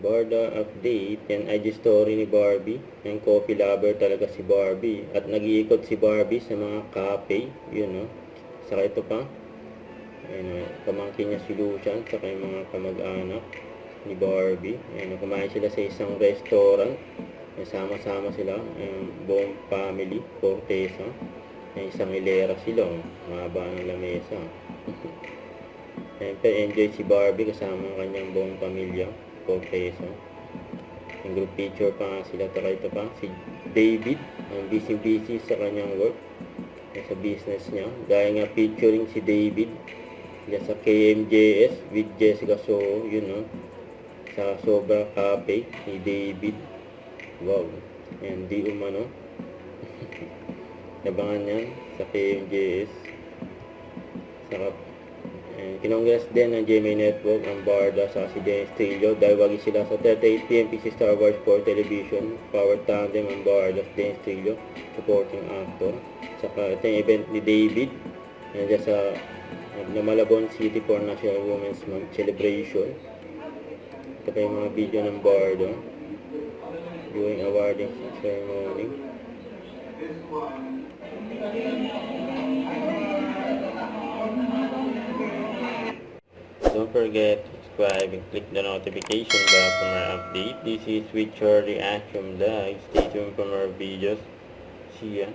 Barda update. Yan IG story ni Barbie. Yan, coffee lover talaga si Barbie. At nag-iikot si Barbie sa mga cafe. Yun, no? Saka ito pa. Ayun, pamangkin niya si Lucian. Saka yung mga kamag-anak ni Barbie. Ayun, kumain sila sa isang restaurant. Sama-sama sila. Ayun, buong family. Cortesa. Ayun, isang hilera sila. Mahaba ng lamesa. Siyempre, enjoy si Barbie kasama ang kanyang buong pamilya. Cortesa. Yung group picture pa nga sila. Taka ito pa. Si David. Ang busy-busy sa kanyang work. Sa business niya. Dahil nga featuring si David. Diyan sa KMJS with Jessica Soho. Yun, no? Sa Sobra Cafe ni David. Wow. Yan, di umano. Nabangan yan sa KMJS. Saka kinongres din ng GMA Network ang Barda sa si Dennis Trillo dahil wagi sila sa 38pm PC Star Wars 4 Television. Power tandem ang Barda sa Dennis Trillo, supporting actor. Saka ito yung event ni David nandiyan sa Malabon City for National Women's Month Celebration. Ito pa yung mga video ng Barda during awarding ceremony. Don't forget to subscribe and click the notification bell for more update. This is With Your Reaction Live. Stay tuned for more videos. See ya.